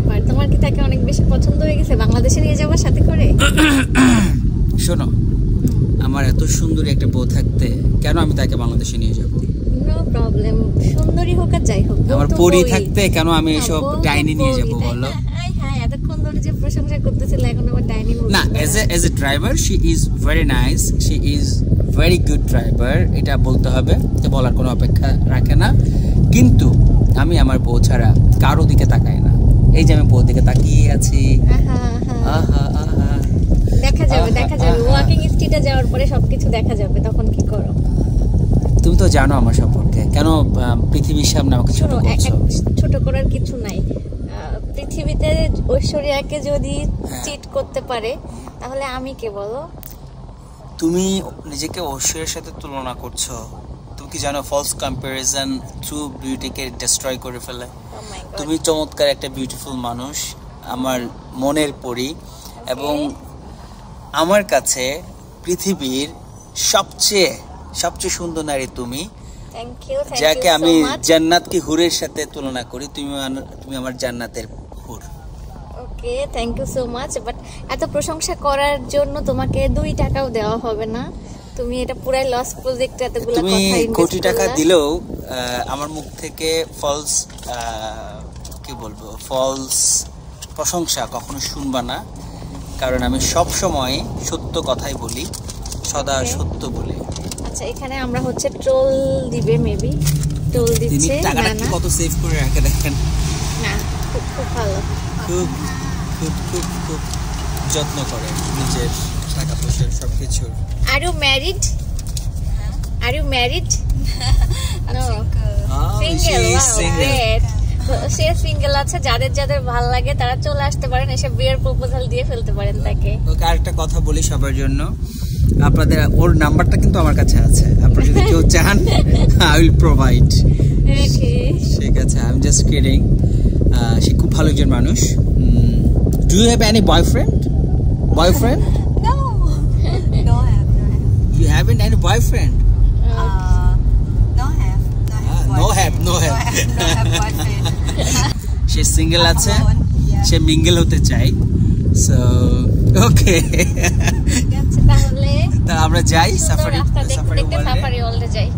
ব্যাপার, তোমার কি তাকে অনেক বেশি পছন্দ হয়ে গেছে বাংলাদেশে নিয়ে যাওয়ার সাথে করে? শোনো, আমার এত সুন্দরী একটা বউ থাকতে কেন আমি তাকে বাংলাদেশে নিয়ে যাব? নো প্রবলেম, সুন্দরী হোক আর যাই হোক, আমার পরি থাকতে কেন আমি এসব ডাইনি নিয়ে যাব বলো? হ্যাঁ, এতক্ষণ ধরে যে প্রশংসা করতেছিল এখন আবার ডাইনি বলছো না। As a driver she is very nice, she is very good driver, এটা বলতে হবে, এটা বলার কোনো অপেক্ষা রাখে না। কিন্তু আমি আমার বউ ছাড়া কারো দিকে তাকাই না। এই যে আমি বউর দিকে তাকিয়ে আছি, দেখা যাবে ওয়াকিং স্ট্রিটে যাওয়ার পরে সবকিছু দেখা যাবে, তখন কি করো? তুমি তো জানো আমার সম্পর্কে, কেন পৃথিবীর সামনে আমাকে ছোট করছো? ছোট করার কিছু নাই। পৃথিবীতে ঐশ্বরিয়াকে যদি চিট করতে পারে তাহলে আমি কে বলো? তুমি নিজেকে ঐশ্বরিয়ার সাথে তুলনা করছো। তুমি কি জানো ফলস কম্প্যারিজন ট্রু বিউটিকে ডিস্ট্রয় করে ফেলে? তুমি চমৎকার একটা বিউটিফুল মানুষ, আমার মনের পরি, এবং আমার কাছে পৃথিবীর সবচেয়ে সুন্দর নারী তুমি, যাকে আমি জান্নাত কি হুরের সাথে তুলনা করি। তুমি আমার জান্নাতের হুর। Okay, thank you so much. But এত প্রশংসা করার জন্য তোমাকে 2 টাকাও দেওয়া হবে না। তুমি এটা পুরাই লস প্রজেক্ট, এতগুলো কথা ইনভেস্ট করলা। তুমি কোটি টাকা দিলেও আমার মুখ থেকে ফলস ফলস প্রশংসা কখনো শুনবা না, কারণ আমি সব সময় সত্য কথাই বলি, সদা সত্য বলি। আচ্ছা, এখানে আমরা হচ্ছে ট্রোল দিবে, মেবি ট্রোল দিচ্ছে। টাকাটা কি কত সেভ করে রাখে দেখেন না, খুব ভালো, খুব যত্ন করে নিজের টাকা পয়সা সবকিছু। Are you married? No, single. সে সিঙ্গেল আছে, যাদের ভালো লাগে তারা চলে আসতে পারেন, এসে বিয়ের প্রপোজাল দিয়ে ফেলতে পারেন তাকে। ওকে, আরেকটা কথা বলি সবার জন্য, আপনাদের ওর নাম্বারটা কিন্তু আমার কাছে আছে, আপনারা যদি কেউ চান আই উইল প্রোভাইড। ঠিক আছে, আই এম জাস্ট কিডিং। সে খুব ভালো একজন মানুষ। Do you have any boyfriend? You haven't any boyfriend? No have boyfriend. সে সিঙ্গেল আছে, সে মিঙ্গেল হতে চাই। সো ওকে, তাহলে আমরা যাই সাফারি ওয়ার্ল্ডে যাই।